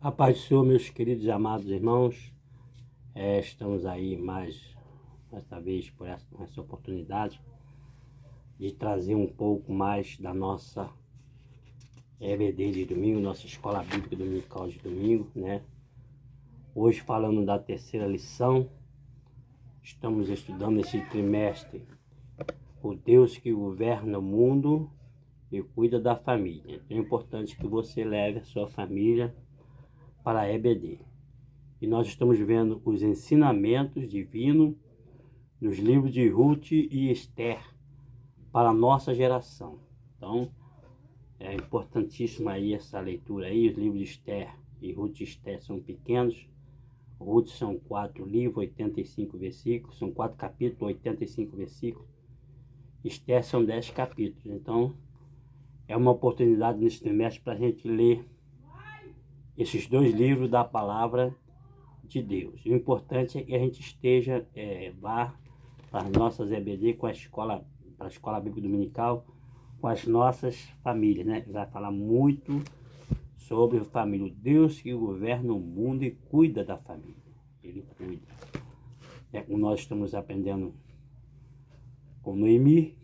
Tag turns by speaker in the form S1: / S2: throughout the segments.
S1: A paz do Senhor, meus queridos e amados irmãos, estamos aí esta vez por essa oportunidade de trazer um pouco mais da nossa EBD de domingo, nossa Escola Bíblica Dominical de domingo, né? Hoje falando da terceira lição, estamos estudando esse trimestre, o Deus que governa o mundo e cuida da família. É importante que você leve a sua família para a EBD. E nós estamos vendo os ensinamentos divinos nos livros de Ruth e Esther para a nossa geração. Então, é importantíssima aí essa leitura aí. Os livros de Esther e Ruth e Esther são pequenos. Ruth são 4 livros, 85 versículos, são 4 capítulos, 85 versículos. Esther são 10 capítulos. Então, é uma oportunidade nesse trimestre para a gente ler esses 2 livros da palavra de Deus. O importante é que a gente vá para as nossas EBD para a Escola Bíblica Dominical, com as nossas famílias, né? Vai falar muito sobre a família, o Deus que governa o mundo e cuida da família. Ele cuida. Nós estamos aprendendo com Noemi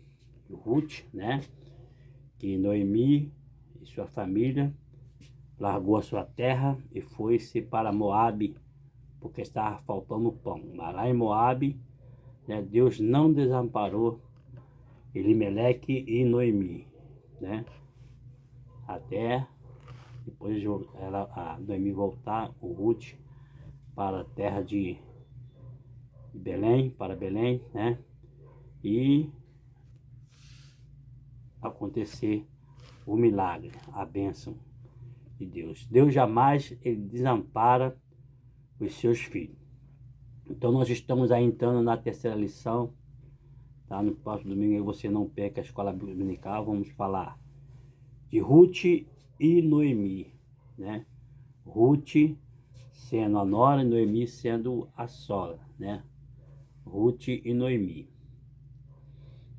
S1: e Ruth, né? Que Noemi e sua família largou a sua terra e foi-se para Moabe, porque estava faltando pão. Mas lá em Moabe, né, Deus não desamparou Elimeleque e Noemi, né? Até depois a Noemi voltar, o Ruth, para a terra de Belém, para Belém, né? E acontecer o milagre, a bênção de Deus. Deus jamais ele desampara os seus filhos. Então nós estamos aí entrando na terceira lição, tá? No próximo domingo você não perca a Escola Bíblica Dominical, vamos falar de Ruth e Noemi, né? Ruth sendo a nora e Noemi sendo a sogra, né? Ruth e Noemi.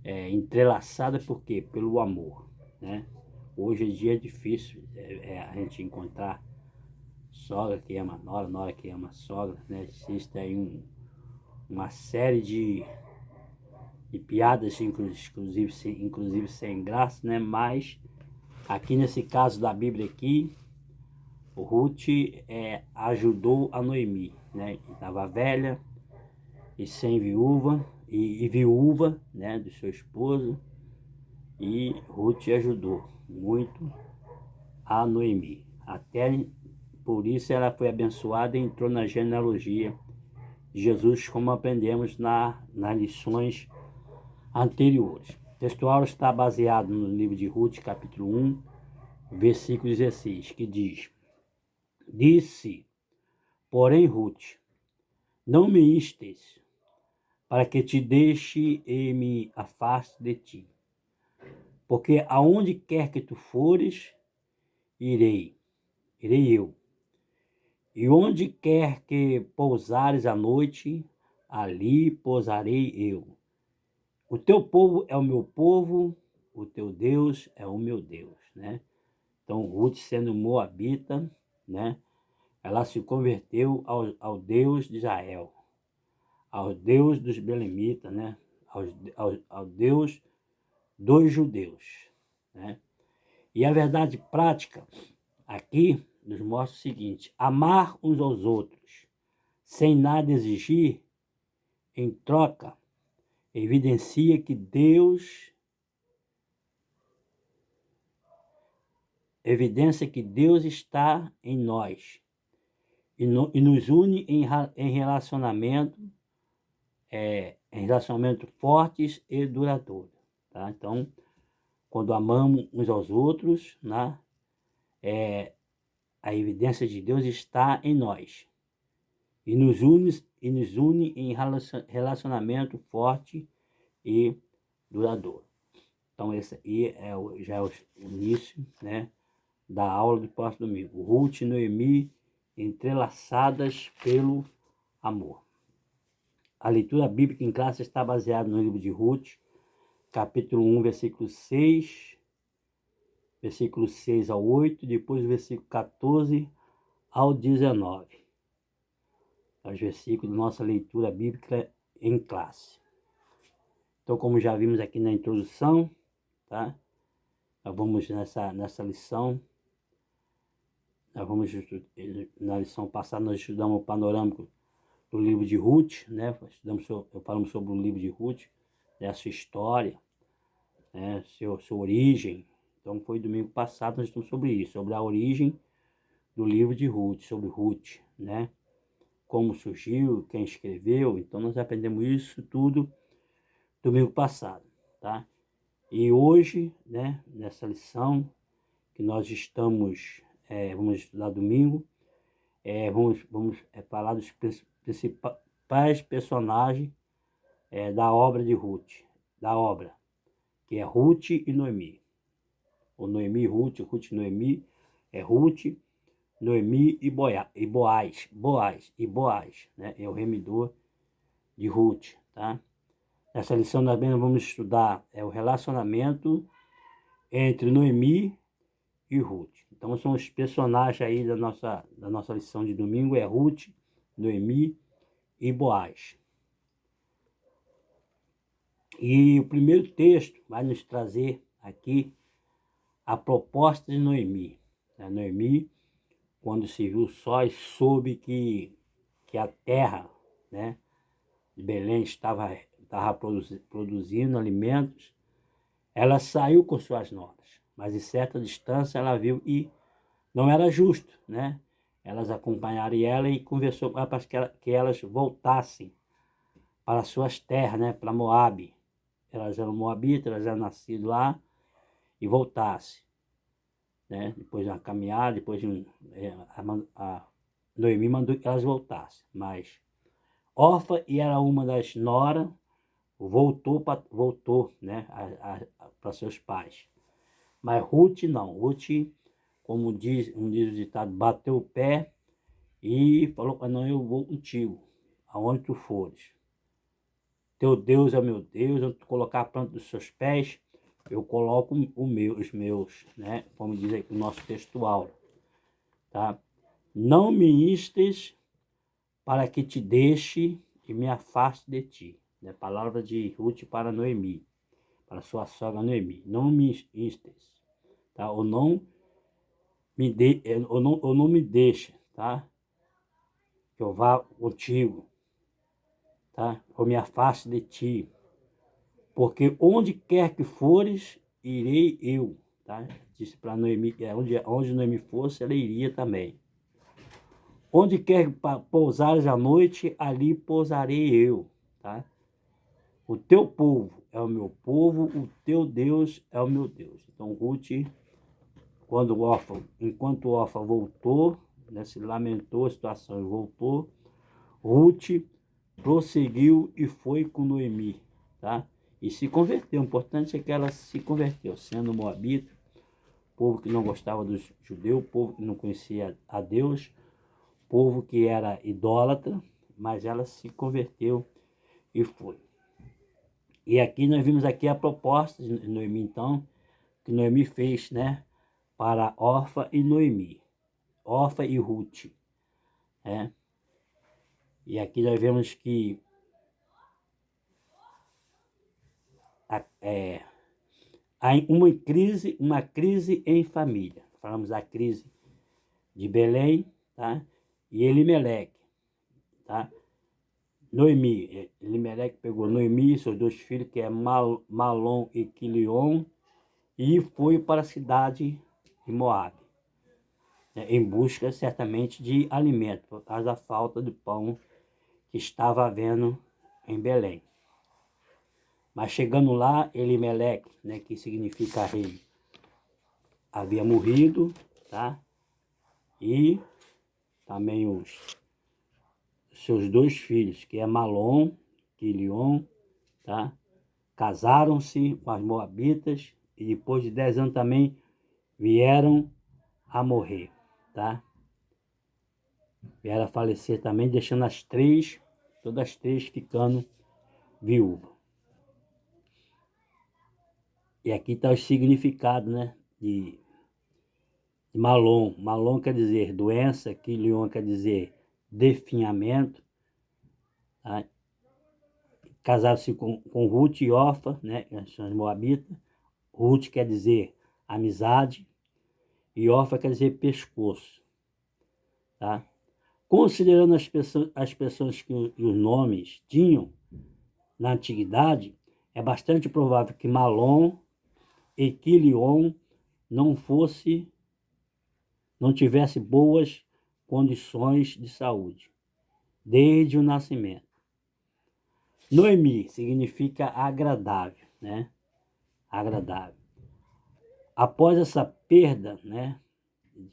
S1: Entrelaçada por quê? Pelo amor, né? Hoje em dia é difícil a gente encontrar sogra que ama nora, nora que ama sogra, né? Existe aí uma série de piadas, inclusive sem graça, né? Mas aqui nesse caso da Bíblia aqui, o Ruth ajudou a Noemi, né? Estava velha e sem viúva, e viúva, né, do seu esposo, e Ruth ajudou muito a Noemi. Até por isso ela foi abençoada e entrou na genealogia de Jesus, como aprendemos nas lições anteriores. O textual está baseado no livro de Ruth, capítulo 1, versículo 16, que diz: Disse, porém, Ruth, não me instes, para que te deixe e me afaste de ti. Porque aonde quer que tu fores, irei eu. E onde quer que pousares à noite, ali pousarei eu. O teu povo é o meu povo, o teu Deus é o meu Deus, né? Então, Ruth, sendo moabita, né? Ela se converteu ao Deus de Israel, ao Deus dos belemitas, né? Ao Deus dos judeus, né? E a verdade prática aqui nos mostra o seguinte: amar uns aos outros, sem nada exigir em troca, evidencia que Deus está em nós e nos une em relacionamento fortes e duradouros, tá? Então, quando amamos uns aos outros, né, a evidência de Deus está em nós e nos une em relacionamento forte e duradouro. Então, esse aí já é o início, né, da aula do próximo domingo. Ruth e Noemi entrelaçadas pelo amor. A leitura bíblica em classe está baseada no livro de Ruth, capítulo 1, versículo 6 ao 8, depois o versículo 14 ao 19. É os versículos da nossa leitura bíblica em classe. Então, como já vimos aqui na introdução, tá? Nós vamos nessa lição, na lição passada nós estudamos o panorâmico do livro de Ruth, né? Falamos sobre o livro de Ruth, né? Sua história, né? Sua origem. Então foi domingo passado, nós estamos sobre isso, sobre a origem do livro de Ruth, sobre Ruth, né? Como surgiu, quem escreveu. Então nós aprendemos isso tudo domingo passado, tá? E hoje, né, nessa lição que nós estamos, vamos estudar domingo, vamos falar dos principais personagens da obra de Ruth, que é Ruth e Noemi. O Noemi, Ruth e Noemi, Ruth, Noemi e Boaz, né? É o remidor de Ruth, tá? Nessa lição nós vamos estudar o relacionamento entre Noemi e Ruth. Então são os personagens aí da nossa lição de domingo, Ruth, Noemi e Boaz. E o primeiro texto vai nos trazer aqui a proposta de Noemi. Noemi, quando se viu só e soube que a terra, né, de Belém estava produzindo alimentos, ela saiu com suas noras, mas em certa distância ela viu e não era justo, né? Elas acompanharam ela e conversou com ela para que elas voltassem para suas terras, né? Para Moabe. Elas eram moabitas, elas eram nascidas lá e voltassem, né? Depois de uma caminhada, a Noemi mandou que elas voltassem, mas Orfa, e era uma das noras, voltou, né? Para seus pais. Mas Ruth não. Ruth, como diz o ditado, bateu o pé e falou: não, eu vou contigo, aonde tu fores. Teu Deus é meu Deus, onde tu colocar a planta dos seus pés, eu coloco os meus, né? Como diz aqui o nosso textual, tá? Não me instes para que te deixe e me afaste de ti. É a palavra de Ruth para Noemi, para sua sogra Noemi. Não me instes, tá? Ou não me deixe, tá? Que eu vá contigo, tá? Ou me afaste de ti. Porque onde quer que fores, irei eu, tá? Disse para Noemi, onde Noemi fosse, ela iria também. Onde quer que pousares à noite, ali pousarei eu, tá? O teu povo é o meu povo, o teu Deus é o meu Deus. Então Ruth, enquanto Orfa voltou, né, se lamentou a situação e voltou, Ruth prosseguiu e foi com Noemi, tá? E se converteu. O importante é que ela se converteu, sendo moabita, povo que não gostava dos judeus, povo que não conhecia a Deus, povo que era idólatra, mas ela se converteu e foi. E aqui nós vimos aqui a proposta de Noemi, então, que Noemi fez, né, para Orfa e Noemi, Orfa e Ruth, né? E aqui nós vemos que há uma crise em família. Falamos da crise de Belém, tá? E Elimeleque, tá? Noemi, Elimeleque pegou Noemi e seus 2 filhos, que é Malom e Quilion, e foi para a cidade de Moabe, né, em busca certamente de alimento, por causa da falta de pão que estava havendo em Belém. Mas chegando lá, Elimeleque, né, que significa rei, havia morrido, tá? E também os seus 2 filhos, que é Malom, Quilion, tá? Casaram-se com as moabitas e depois de 10 anos também vieram a morrer, tá? Vieram a falecer também, deixando todas as 3 ficando viúvas. E aqui está o significado, né, de Malom. Malom quer dizer doença, Quilion quer dizer definhamento. Tá? Casaram-se com Ruth e Orfa, né, que são as moabitas. Ruth quer dizer amizade e Orfa quer dizer pescoço. Tá? Considerando as pessoas que os nomes tinham na antiguidade, é bastante provável que Malom e Quilion não tivesse boas condições de saúde desde o nascimento. Noemi significa agradável, né? Agradável. Após essa perda, né,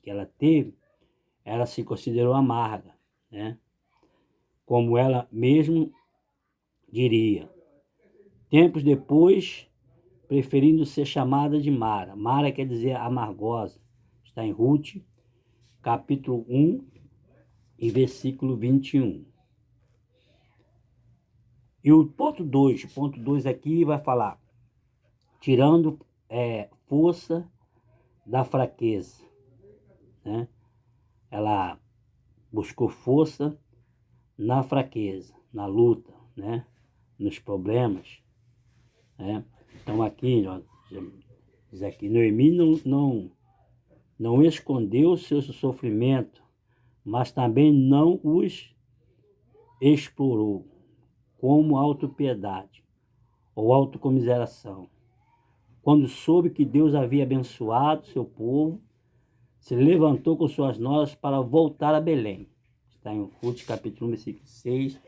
S1: que ela teve, ela se considerou amarga, né? Como ela mesmo diria. Tempos depois, preferindo ser chamada de Mara. Mara quer dizer amargosa. Está em Ruth, capítulo 1 e versículo 21. E o ponto 2 aqui vai falar, tirando força da fraqueza, né? Ela buscou força na fraqueza, na luta, né? Nos problemas, né? Então aqui, ó, diz aqui, Noemi não escondeu seu sofrimento, mas também não os explorou como autopiedade ou autocomiseração. Quando soube que Deus havia abençoado seu povo, se levantou com suas noras para voltar a Belém. Está em Ruth, capítulo 1, versículos 6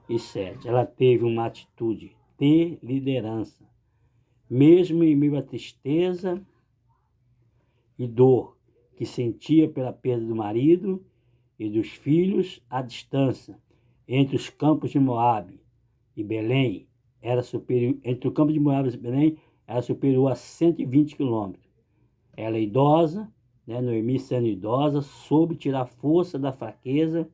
S1: e 7. Ela teve uma atitude de liderança, mesmo em meio à tristeza e dor que sentia pela perda do marido e dos filhos. À distância entre os campos de Moabe e Belém era superior, entre o campo de Moabe e Belém era superior a 120 quilômetros. Ela é idosa, né? Noemi sendo idosa, soube tirar força da fraqueza,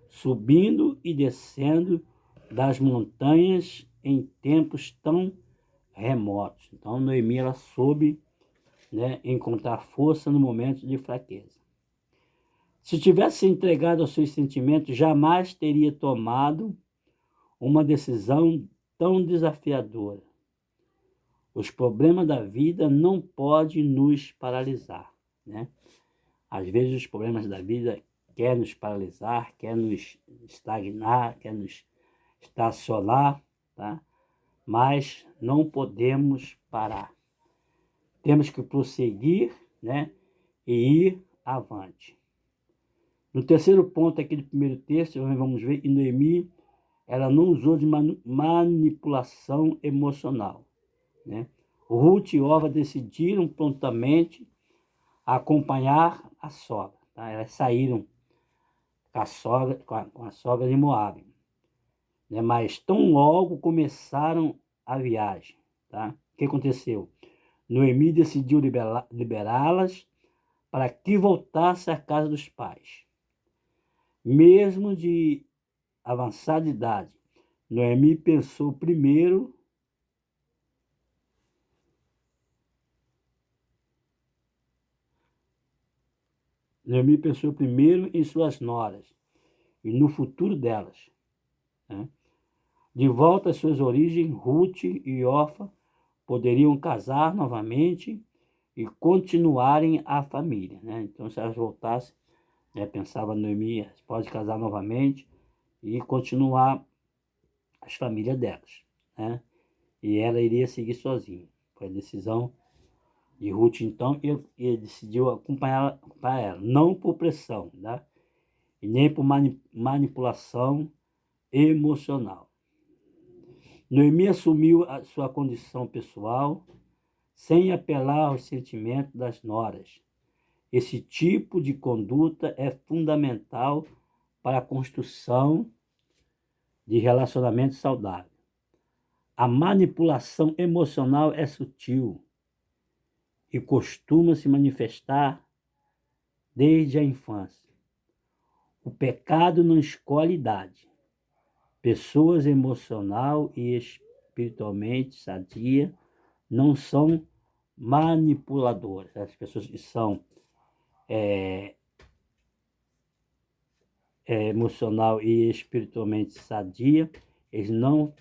S1: subindo e descendo das montanhas em tempos tão remotos. Então Noemi ela soube, né, encontrar força no momento de fraqueza. Se tivesse entregado aos seus sentimentos, jamais teria tomado uma decisão tão desafiadora. Os problemas da vida não podem nos paralisar, né? Às vezes os problemas da vida querem nos paralisar, querem nos estagnar, querem nos estacionar, tá? Mas não podemos parar. Temos que prosseguir, né? E ir avante. No terceiro ponto aqui do primeiro texto, vamos ver que Noemi ela não usou de manipulação emocional, né? Ruth e Orfa decidiram prontamente acompanhar a sogra, tá? Elas saíram com a sogra de Moabe, né? Mas tão logo começaram a viagem, tá? O que aconteceu? Noemi decidiu liberá-las para que voltasse à casa dos pais. Mesmo de avançada idade, Noemi pensou primeiro em suas noras e no futuro delas, né? De volta às suas origens, Ruth e Orfa poderiam casar novamente e continuarem a família, né? Então, se elas voltassem, né, pensava Noemi, pode casar novamente e continuar as famílias delas, né? E ela iria seguir sozinha. Foi a decisão de Ruth, então, e decidiu acompanhar ela, não por pressão, né? E nem por manipulação emocional. Noemi assumiu a sua condição pessoal sem apelar aos sentimentos das noras. Esse tipo de conduta é fundamental para a construção de relacionamentos saudáveis. A manipulação emocional é sutil e costuma se manifestar desde a infância. O pecado não escolhe idade. Pessoas emocional e espiritualmente sadias não são manipuladoras. As pessoas que são emocional e espiritualmente sadia, eles não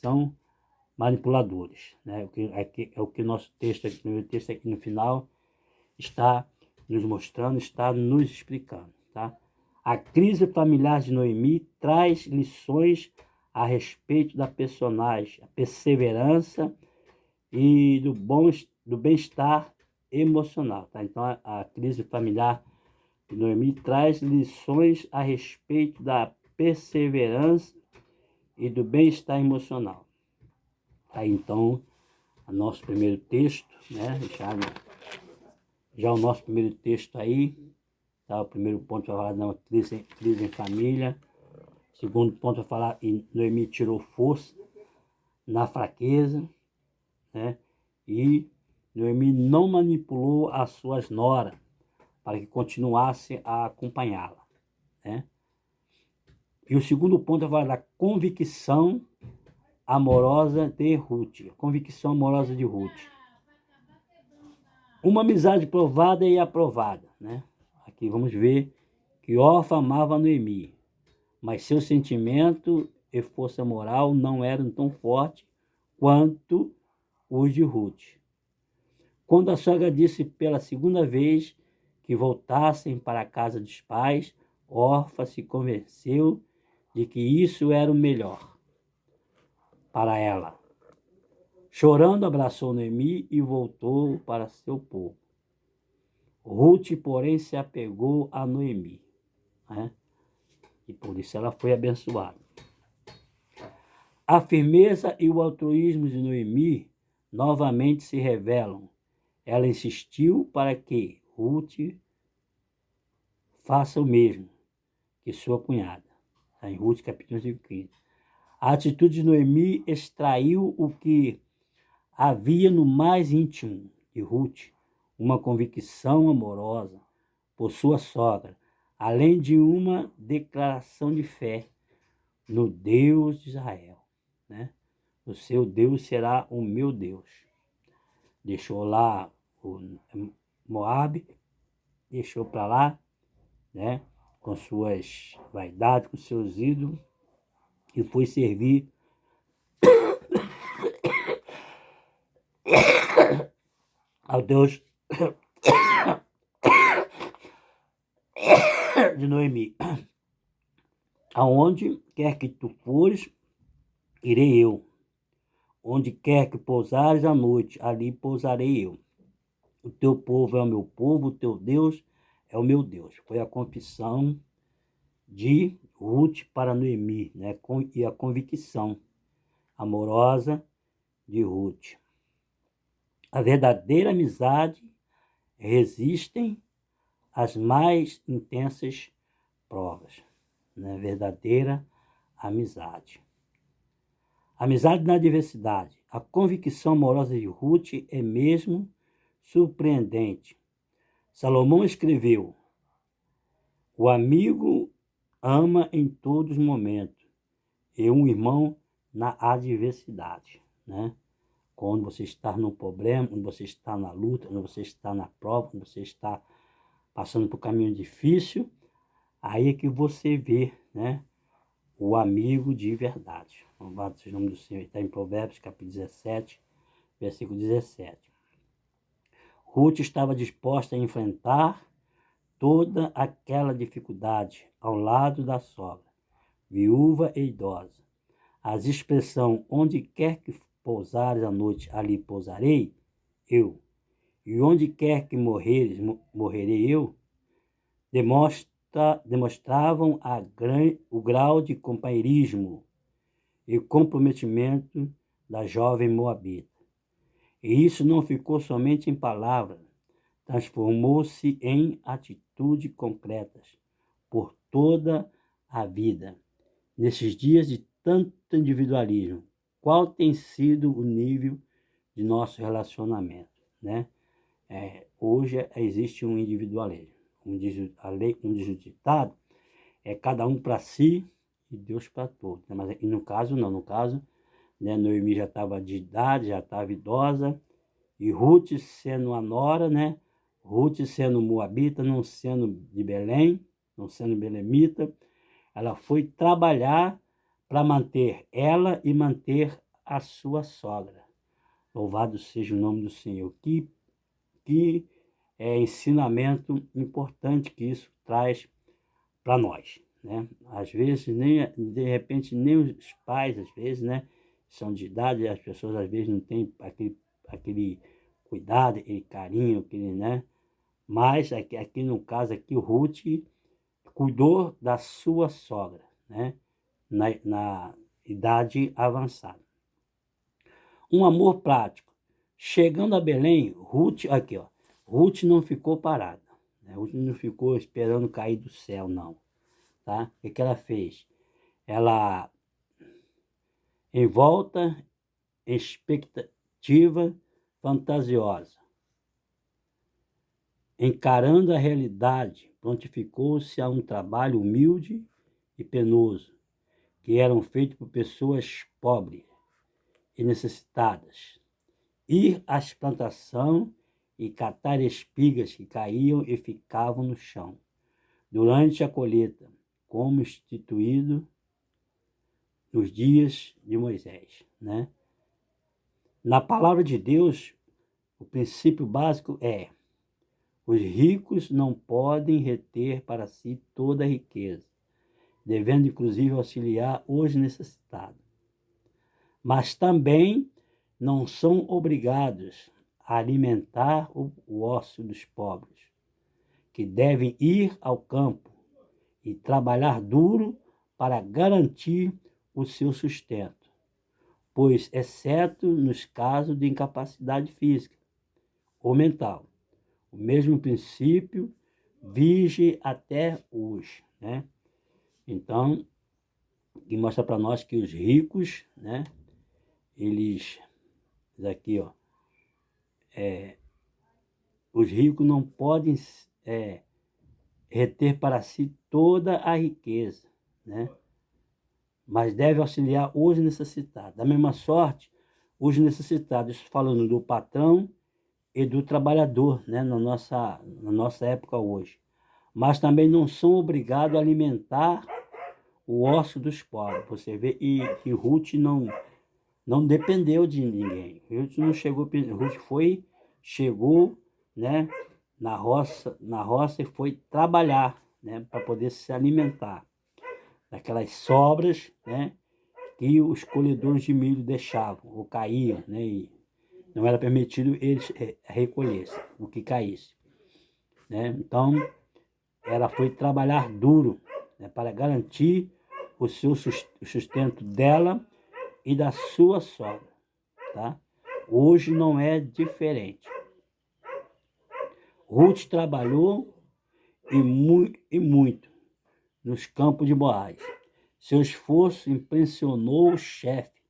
S1: são manipuladores, né? É o que nosso texto aqui, meu texto aqui no final está nos mostrando, está nos explicando, tá? A crise familiar de Noemi traz lições a respeito da personagem, a perseverança e do bem-estar emocional, tá? Então a crise familiar de Noemi traz lições a respeito da perseverança e do bem-estar emocional. Aí então, o nosso primeiro texto, né? Já o nosso primeiro texto aí, tá? O primeiro ponto vai falar de uma crise em família. O segundo ponto vai falar que Noemi tirou força na fraqueza, né? E Noemi não manipulou as suas noras para que continuasse a acompanhá-la, né? E o segundo ponto vai falar da convicção amorosa de Ruth. Convicção amorosa de Ruth. Uma amizade provada e aprovada, né? Aqui vamos ver que Orfa amava Noemi, mas seu sentimento e força moral não eram tão fortes quanto os de Ruth. Quando a sogra disse pela segunda vez que voltassem para a casa dos pais, Orfa se convenceu de que isso era o melhor para ela. Chorando, abraçou Noemi e voltou para seu povo. Ruth, porém, se apegou a Noemi, né? E por isso ela foi abençoada. A firmeza e o altruísmo de Noemi novamente se revelam. Ela insistiu para que Ruth faça o mesmo que sua cunhada. Está em Ruth, capítulo 15. A atitude de Noemi extraiu o que havia no mais íntimo de Ruth, uma convicção amorosa por sua sogra, além de uma declaração de fé no Deus de Israel, né? O seu Deus será o meu Deus. Deixou lá o Moabe, deixou para lá, né? Com suas vaidades, com seus ídolos, e foi servir ao Deus de Noemi. Aonde quer que tu fores, irei eu. Onde quer que pousares à noite, ali pousarei eu. O teu povo é o meu povo, o teu Deus é o meu Deus. Foi a confissão de Ruth para Noemi, né? E a convicção amorosa de Ruth. A verdadeira amizade resistem às mais intensas provas, né? Verdadeira amizade. Amizade na diversidade. A convicção amorosa de Ruth é mesmo surpreendente. Salomão escreveu: o amigo ama em todos os momentos e um irmão na adversidade, né? Quando você está no problema, quando você está na luta, quando você está na prova, quando você está passando por um caminho difícil, aí é que você vê, né, o amigo de verdade. Louvado seja o nome do Senhor. Está em Provérbios, capítulo 17, versículo 17. Ruth estava disposta a enfrentar toda aquela dificuldade ao lado da sogra, viúva e idosa. As expressões onde quer que pousares à noite, ali pousarei eu, e onde quer que morreres, morrerei eu, demonstravam o grau de companheirismo e comprometimento da jovem moabita. E isso não ficou somente em palavras, transformou-se em atitudes concretas por toda a vida. Nesses dias de tanto individualismo, qual tem sido o nível de nosso relacionamento, né? Hoje existe um individualismo. Um ditado é cada um para si e Deus para todos. Né? Mas no caso não, no caso, né, Noemi já estava de idade, já estava idosa, E Ruth sendo uma nora, né? Ruth sendo moabita, não sendo de Belém, não sendo belemita, ela foi trabalhar para manter ela e manter a sua sogra. Louvado seja o nome do Senhor. Que ensinamento importante que isso traz para nós, né? Às vezes, nem, de repente, nem os pais, às vezes, né, são de idade, as pessoas às vezes não têm aquele cuidado, aquele carinho, aquele, né? Mas aqui no caso, aqui o Ruth cuidou da sua sogra, né? Na idade avançada. Um amor prático. Chegando a Belém, Ruth, aqui ó, Ruth não ficou parada, né? Ruth não ficou esperando cair do céu, não, tá? O que ela fez? Ela, em volta, expectativa fantasiosa, encarando a realidade, prontificou-se a um trabalho humilde e penoso, que eram feitos por pessoas pobres e necessitadas. Ir às plantações e catar espigas que caíam e ficavam no chão, durante a colheita, como instituído nos dias de Moisés, né? Na palavra de Deus, o princípio básico é: os ricos não podem reter para si toda a riqueza, devendo inclusive auxiliar os necessitados. Mas também não são obrigados a alimentar o ócio dos pobres, que devem ir ao campo e trabalhar duro para garantir o seu sustento, pois, exceto nos casos de incapacidade física ou mental, o mesmo princípio vige até hoje, né? Então, que mostra para nós que os ricos, né, eles, aqui, ó, os ricos não podem reter para si toda a riqueza, né? Mas deve auxiliar os necessitados. Da mesma sorte, os necessitados, falando do patrão e do trabalhador, né? Na nossa época hoje. Mas também não são obrigados a alimentar o ócio dos pobres. Você vê que Ruth não dependeu de ninguém. Ruth não chegou, Ruth chegou, né, na roça e foi trabalhar, né, para poder se alimentar daquelas sobras, né, que os colhedores de milho deixavam ou caíam, né, e não era permitido eles recolhessem o que caísse, né? Então ela foi trabalhar duro, né, para garantir o sustento dela e da sua sogra, tá? Hoje não é diferente. Ruth trabalhou e muito nos campos de Boaz. Seu esforço impressionou o chefe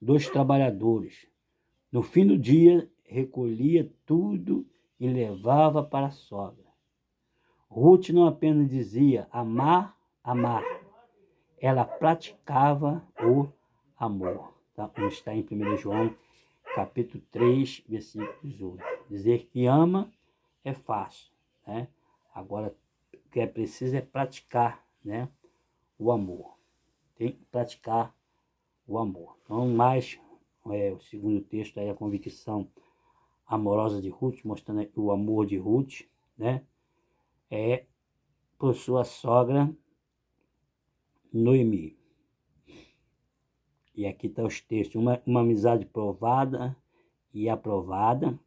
S1: dos trabalhadores. No fim do dia, recolhia tudo e levava para a sogra. Ruth não apenas dizia amar, amar, ela praticava o amor. Tá? Está em 1 João, capítulo 3, versículo 18. Dizer que ama é fácil, né? Agora, o que é preciso é praticar, né, o amor. Tem que praticar o amor. Então, mais o segundo texto aí, a convicção amorosa de Ruth, mostrando o amor de Ruth, né, por sua sogra Noemi. E aqui está os textos: uma amizade provada e aprovada,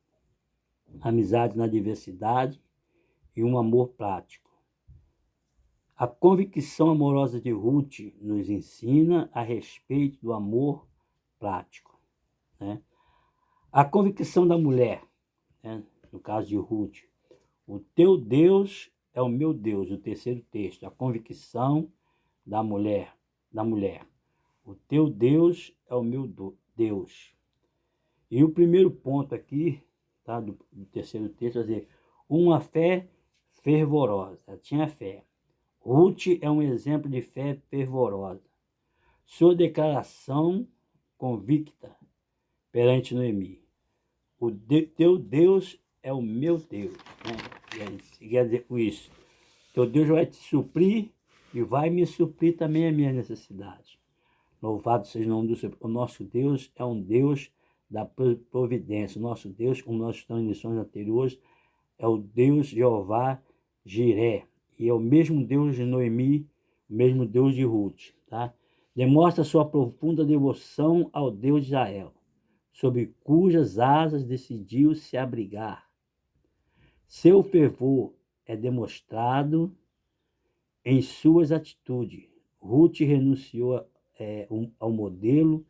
S1: amizade na diversidade e um amor prático. A convicção amorosa de Ruth nos ensina a respeito do amor prático, né? A convicção da mulher, né, no caso de Ruth: o teu Deus é o meu Deus. O terceiro texto, a convicção da mulher, o teu Deus é o meu Deus. E o primeiro ponto aqui, tá, do terceiro texto, vai dizer, uma fé fervorosa. Ela tinha fé. Ruth é um exemplo de fé fervorosa. Sua declaração convicta perante Noemi: teu Deus é o meu Deus. Né? Quer dizer com isso, teu Deus vai te suprir e vai me suprir também a minha necessidade. Louvado seja o nome do Senhor. O nosso Deus é um Deus da providência. O nosso Deus, como nós estamos em lições anteriores, é o Deus Jeová Jiré. E é o mesmo Deus de Noemi, o mesmo Deus de Ruth. Tá? Demonstra sua profunda devoção ao Deus de Israel, sob cujas asas decidiu se abrigar. Seu fervor é demonstrado em suas atitudes. Ruth renunciou ao modelo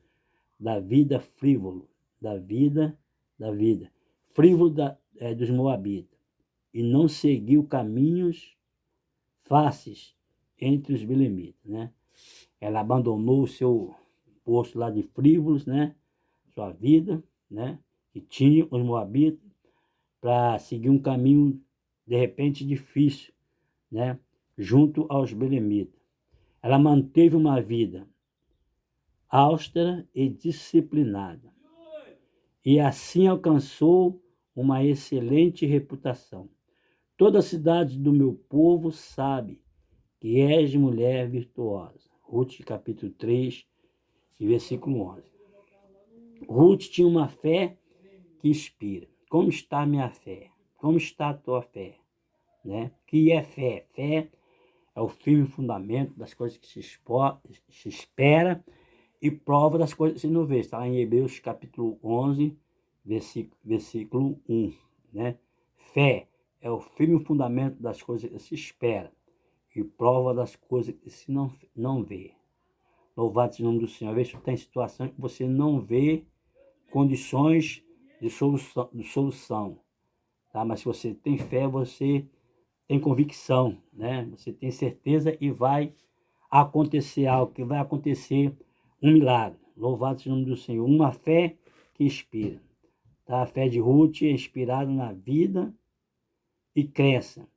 S1: da vida frívolo, da vida, frívolo dos Moabitas, e não seguiu caminhos fáceis entre os belemitas, né? Ela abandonou o seu posto lá de frívolos, né? Sua vida, né? Que tinha os Moabitas, para seguir um caminho, de repente, difícil, né? Junto aos belemitas. Ela manteve uma vida austera e disciplinada, e assim alcançou uma excelente reputação. Toda a cidade do meu povo sabe que és mulher virtuosa. Ruth, capítulo 3, versículo 11. Ruth tinha uma fé que inspira. Como está a minha fé? Como está a tua fé? Né? Que é fé? Fé é o firme fundamento das coisas que se espera e prova das coisas que se não vê. Está lá em Hebreus capítulo 11, versículo 1. Né? Fé é o firme fundamento das coisas que se espera e prova das coisas que se não vê. Louvado seja o nome do Senhor. Às vezes tem situação que você não vê condições de solução, tá? Mas se você tem fé, você tem convicção, né? Você tem certeza e vai acontecer algo, que vai acontecer um milagre. Louvado seja o nome do Senhor. Uma fé que inspira. Tá? A fé de Ruth é inspirada na vida e crença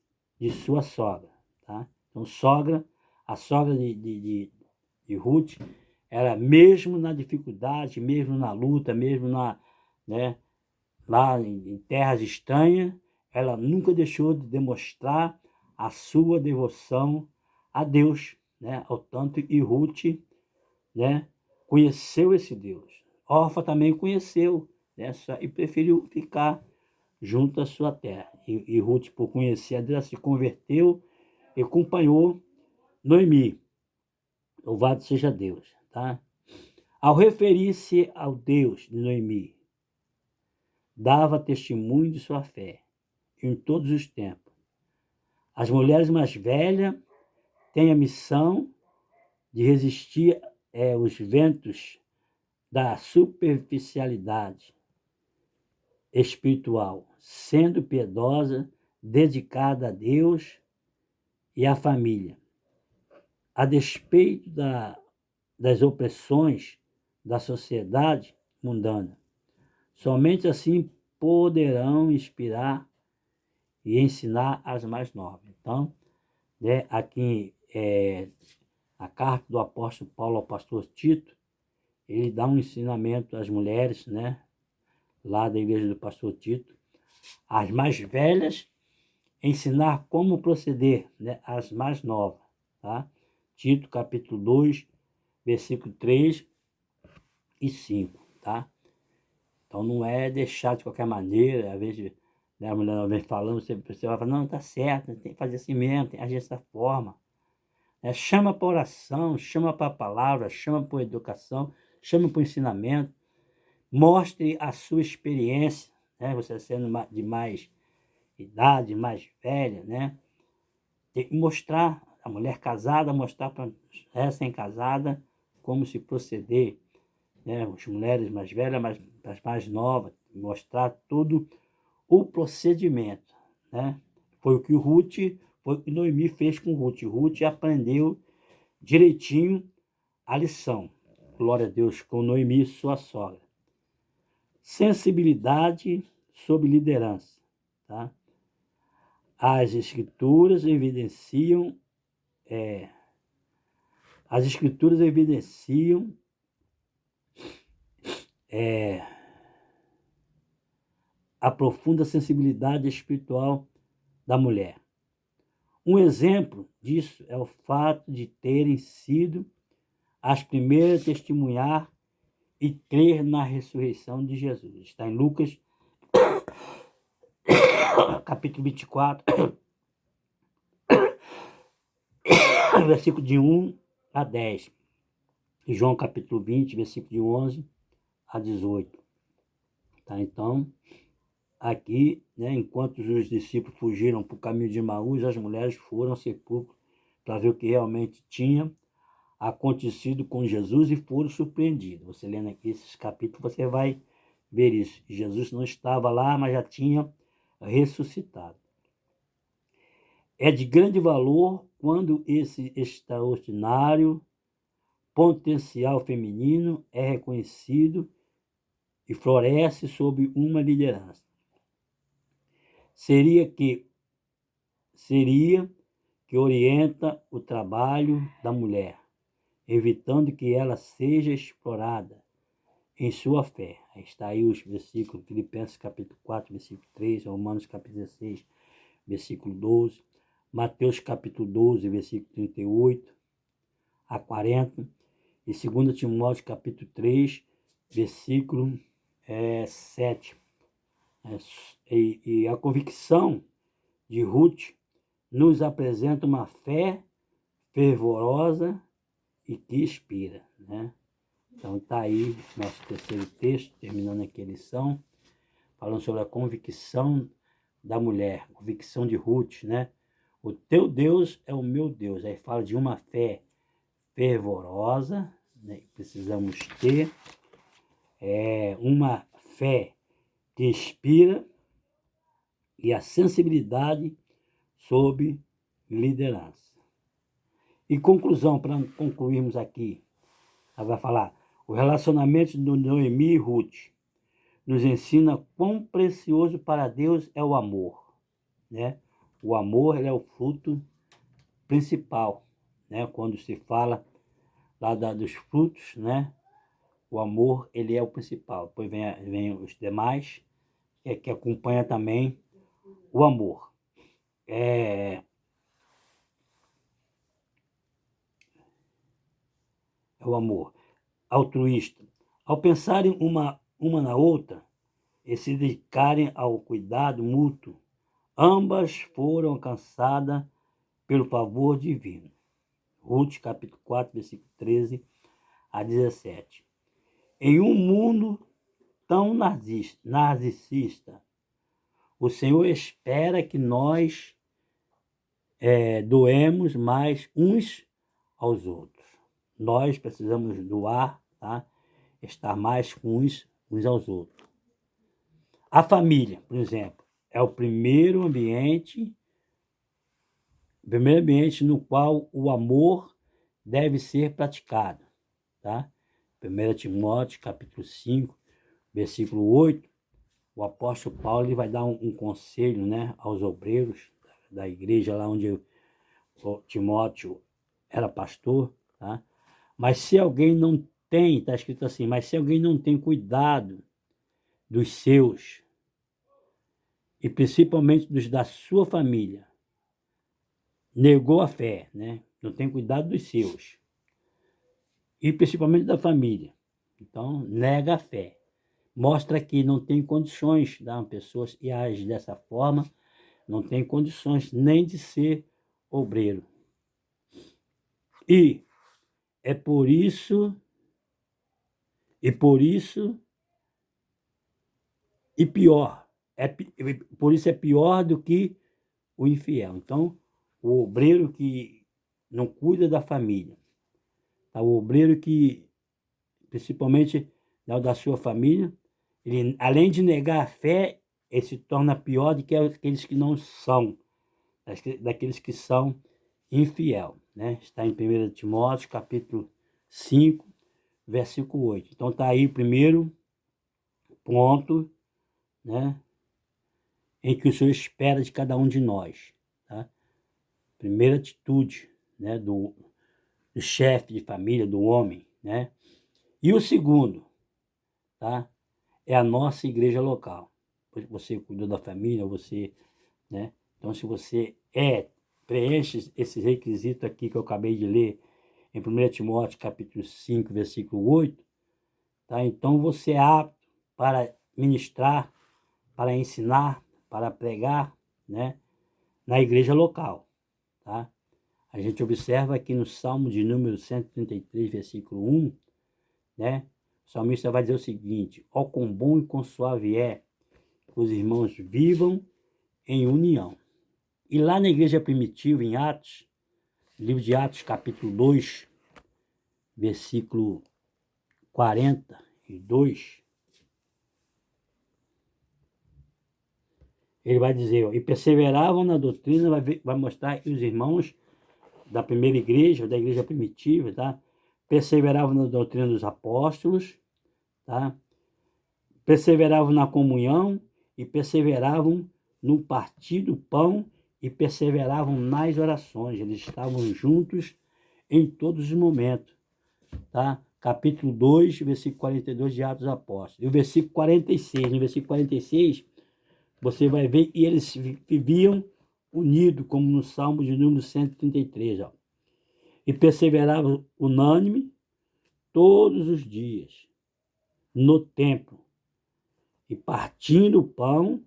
S1: de sua sogra. Tá? Então, a sogra de Ruth, era mesmo na dificuldade, mesmo na luta, mesmo né, lá em terras estranhas, ela nunca deixou de demonstrar a sua devoção a Deus, né? Ao tanto, e Ruth, né, conheceu esse Deus. Orfa também conheceu, né, e preferiu ficar junto à sua terra. E Ruth, por conhecer a Deus, se converteu e acompanhou Noemi. Louvado seja Deus, tá? Ao referir-se ao Deus de Noemi, dava testemunho de sua fé em todos os tempos. As mulheres mais velhas têm a missão de resistir aos ventos da superficialidade espiritual, sendo piedosa, dedicada a Deus e à família. A despeito das opressões da sociedade mundana. Somente assim poderão inspirar e ensinar as mais novas. Então, né, aqui a carta do apóstolo Paulo ao pastor Tito, ele dá um ensinamento às mulheres, né, lá da igreja do pastor Tito, as mais velhas, ensinar como proceder, né, às mais novas. Tá? Tito, capítulo 2, versículo 3 e 5. Tá? Então, não é deixar de qualquer maneira, às vezes, né, a mulher vem falando, você vai falar, não, tá certo, tem que fazer assim mesmo, tem que agir dessa forma. Chama para oração, chama para a palavra, chama para a educação, chama para o ensinamento. Mostre a sua experiência, né? Você sendo de mais idade, mais velha, né? Tem que mostrar, a mulher casada, mostrar para a recém-casada como se proceder, né? As mulheres mais velhas, as mais novas, mostrar todo o procedimento, né? Foi o que Noemi fez com Ruth. Ruth aprendeu direitinho a lição. Glória a Deus, com Noemi, sua sogra. Sensibilidade sob liderança. Tá? As escrituras evidenciam a profunda sensibilidade espiritual da mulher. Um exemplo disso é o fato de terem sido as primeiras a testemunhar e crer na ressurreição de Jesus. Está em Lucas, capítulo 24, versículo de 1 a 10. E João, capítulo 20, versículo de 11 a 18. Tá? Então, aqui, né, enquanto os discípulos fugiram para o caminho de Emaús, as mulheres foram ao sepulcro para ver o que realmente tinha acontecido com Jesus e foram surpreendidos. Você lendo aqui esses capítulos, você vai ver isso. Jesus não estava lá, mas já tinha ressuscitado. É de grande valor quando esse extraordinário potencial feminino é reconhecido e floresce sob uma liderança. Seria que orienta o trabalho da mulher, evitando que ela seja explorada em sua fé. Aí está aí os versículos, Filipenses capítulo 4, versículo 3, Romanos capítulo 16, versículo 12, Mateus capítulo 12, versículo 38 a 40, e 2 Timóteo capítulo 3, versículo 7. E a convicção de Ruth nos apresenta uma fé fervorosa e que inspira, né? Então está aí nosso terceiro texto, terminando aqui a lição, falando sobre a convicção da mulher, convicção de Ruth, né? O teu Deus é o meu Deus. Aí fala de uma fé fervorosa, né? Precisamos ter uma fé que inspira e a sensibilidade sob liderança. E conclusão, para concluirmos aqui, ela vai falar, o relacionamento de Noemi e Ruth nos ensina quão precioso para Deus é o amor, né? O amor é o fruto principal, né? Quando se fala lá dos frutos, né? O amor, ele é o principal. Depois vem os demais, que acompanha também o amor. É o amor altruísta. Ao pensarem uma na outra e se dedicarem ao cuidado mútuo, ambas foram alcançadas pelo favor divino. Ruth, capítulo 4, versículo 13 a 17. Em um mundo tão narcisista, o Senhor espera que nós doemos mais uns aos outros. Nós precisamos doar, tá? Estar mais com uns aos outros. A família, por exemplo, é o primeiro ambiente no qual o amor deve ser praticado, tá? 1 Timóteo, capítulo 5, versículo 8, o apóstolo Paulo ele vai dar um conselho, né, aos obreiros da igreja lá onde o Timóteo era pastor, tá? Mas se alguém não tem, está escrito assim, mas se alguém não tem cuidado dos seus, e principalmente dos da sua família, negou a fé, né? Não tem cuidado dos seus, e principalmente da família. Então, nega a fé. Mostra que não tem condições, tá? Pessoas e age dessa forma, não tem condições nem de ser obreiro. E é por isso, e pior, por isso é pior do que o infiel. Então, o obreiro que não cuida da família, tá? O obreiro que, principalmente da sua família, ele, além de negar a fé, ele se torna pior do que aqueles que não são, daqueles que são infiel, né? Está em 1 Timóteo, capítulo 5, versículo 8. Então está aí o primeiro ponto, né, em que o Senhor espera de cada um de nós, tá? Primeira atitude, né, do chefe de família, do homem, né? E o segundo, tá, é a nossa igreja local. você cuidou da família, você, né? Então, se você preenche esses requisitos aqui que eu acabei de ler em 1 Timóteo, capítulo 5, versículo 8, tá? Então, você é apto para ministrar, para ensinar, para pregar, né? Na igreja local, tá? A gente observa aqui no Salmo de número 133, versículo 1, né? O salmista vai dizer o seguinte: ó, quão bom e quão suave é que os irmãos vivam em união. E lá na igreja primitiva, em Atos, livro de Atos, capítulo 2, versículo 42, ele vai dizer, ó, e perseveravam na doutrina, vai mostrar que os irmãos da primeira igreja, da igreja primitiva, tá? Perseveravam na doutrina dos apóstolos, tá? Perseveravam na comunhão e perseveravam no partir do pão e perseveravam nas orações. Eles estavam juntos em todos os momentos, tá? Capítulo 2, versículo 42 de Atos dos Apóstolos. E o versículo 46, no versículo 46, você vai ver que eles viviam unidos, como no Salmo de número 133, ó. E perseveravam unânime todos os dias, no templo, e partindo o pão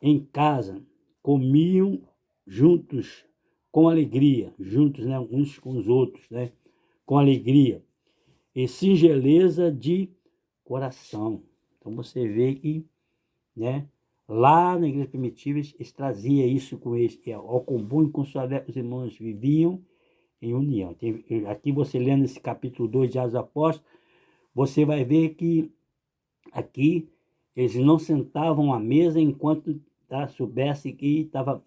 S1: em casa, comiam juntos com alegria, juntos, né, uns com os outros, né, com alegria e singeleza de coração. Então você vê que, né, lá na igreja primitiva eles traziam isso com eles, que ao comum e com sua os irmãos viviam em união. Aqui você lendo esse capítulo 2 de Atos dos Apóstolos, você vai ver que aqui eles não sentavam à mesa enquanto soubesse que estava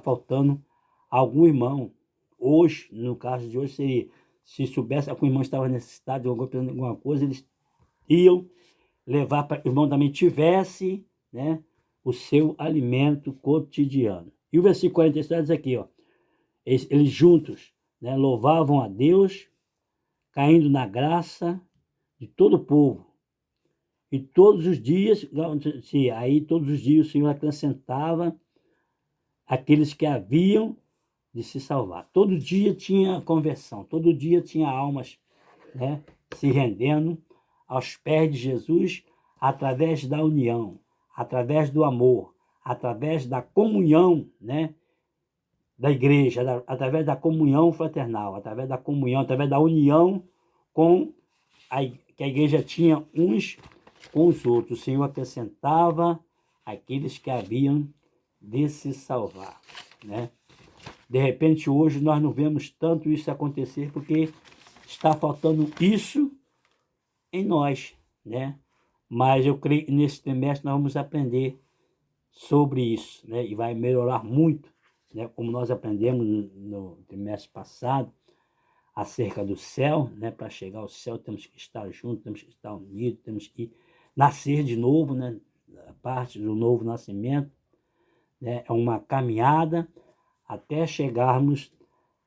S1: faltando algum irmão. Hoje, no caso de hoje, seria, se soubesse que algum irmão estava necessitado de alguma coisa, eles iam levar para que o irmão também tivesse, né, o seu alimento cotidiano. E o versículo 47 diz aqui, ó, eles juntos, né, louvavam a Deus, caindo na graça de todo o povo. E todos os dias, todos os dias o Senhor acrescentava aqueles que haviam de se salvar. Todo dia tinha conversão, todo dia tinha almas, né, se rendendo aos pés de Jesus através da união, através do amor, através da comunhão, né, da igreja, através da comunhão fraternal, através da comunhão, através da união que a igreja tinha uns com os outros. O Senhor acrescentava aqueles que haviam de se salvar, né? De repente, hoje, nós não vemos tanto isso acontecer porque está faltando isso em nós, né? Mas eu creio que nesse trimestre nós vamos aprender sobre isso, né? E vai melhorar muito, né? Como nós aprendemos no trimestre passado, acerca do céu, né? Para chegar ao céu temos que estar juntos, temos que estar unidos, temos que nascer de novo, né? A parte do novo nascimento, né? É uma caminhada até chegarmos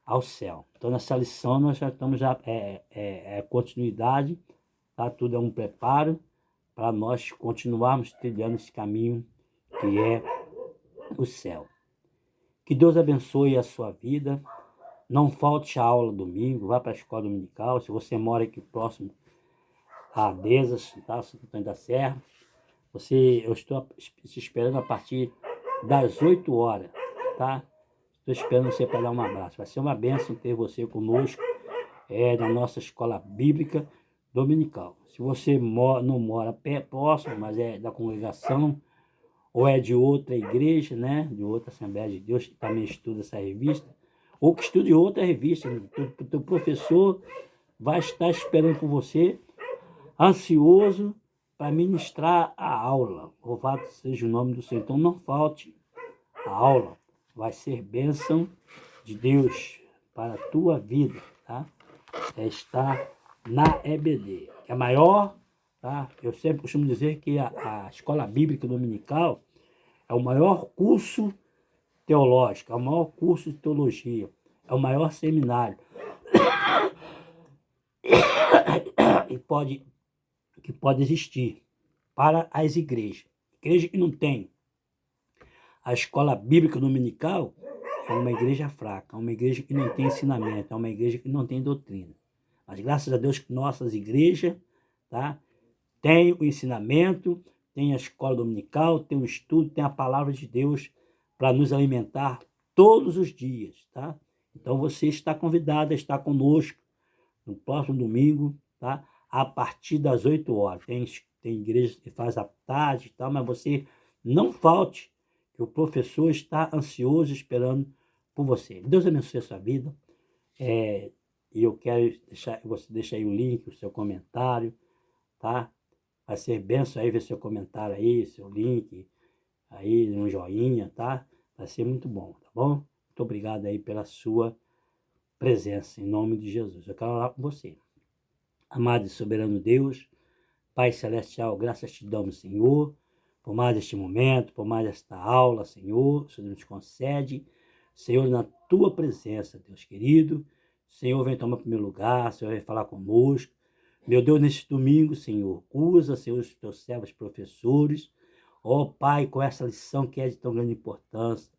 S1: ao céu. Então, nessa lição nós já estamos continuidade, tá? Tudo é um preparo para nós continuarmos trilhando esse caminho que é o céu. Que Deus abençoe a sua vida. Não falte a aula domingo, vá para a escola dominical. Se você mora aqui próximo a Adesas, tá? Santo Antônio da Serra, eu estou te esperando a partir das 8 horas, tá? Estou esperando você para dar um abraço. Vai ser uma bênção ter você conosco na nossa escola bíblica dominical. Se você não mora próximo, mas é da congregação, ou é de outra igreja, né? De outra Assembleia de Deus, que também estuda essa revista, ou que estude outra revista, o teu professor vai estar esperando por você, ansioso para ministrar a aula. Louvado seja o nome do Senhor. Então não falte a aula. Vai ser bênção de Deus para a tua vida, tá? Está na EBD. É maior, tá? Eu sempre costumo dizer que a Escola Bíblica Dominical é o maior curso teológico, é o maior curso de teologia, é o maior seminário que pode existir para as igrejas. igreja que não tem a escola bíblica dominical é uma igreja fraca, é uma igreja que não tem ensinamento, é uma igreja que não tem doutrina. Mas graças a Deus que nossas igrejas, tá, tem o ensinamento, tem a escola dominical, tem o estudo, tem a palavra de Deus para nos alimentar todos os dias, tá? Então você está convidado a estar conosco no próximo domingo, tá? A partir das 8 horas. Tem igreja que faz à tarde e tal, mas você não falte, que o professor está ansioso esperando por você. Deus abençoe a sua vida. E eu quero deixar, você deixa aí o link, o seu comentário, tá? Vai ser benção aí ver seu comentário aí, seu link, aí um joinha, tá? Vai ser muito bom, tá bom? Muito obrigado aí pela sua presença, em nome de Jesus. Eu quero orar por você. Amado e soberano Deus, Pai Celestial, graças te damos, Senhor, por mais este momento, por mais esta aula, Senhor, o Senhor nos concede, Senhor, na tua presença, Deus querido, Senhor, vem tomar primeiro lugar, Senhor, vem falar conosco. Meu Deus, neste domingo, Senhor, usa, Senhor, os teus servos professores, ó Pai, com essa lição que é de tão grande importância.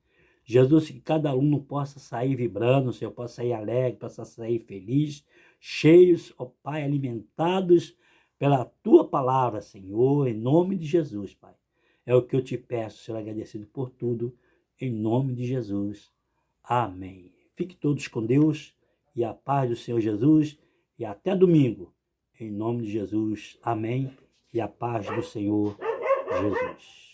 S1: Jesus, que cada aluno possa sair vibrando, Senhor, possa sair alegre, possa sair feliz, cheios, ó Pai, alimentados pela tua palavra, Senhor, em nome de Jesus, Pai. É o que eu te peço, Senhor, agradecido por tudo, em nome de Jesus. Amém. Fique todos com Deus e a paz do Senhor Jesus e até domingo, em nome de Jesus. Amém. E a paz do Senhor Jesus.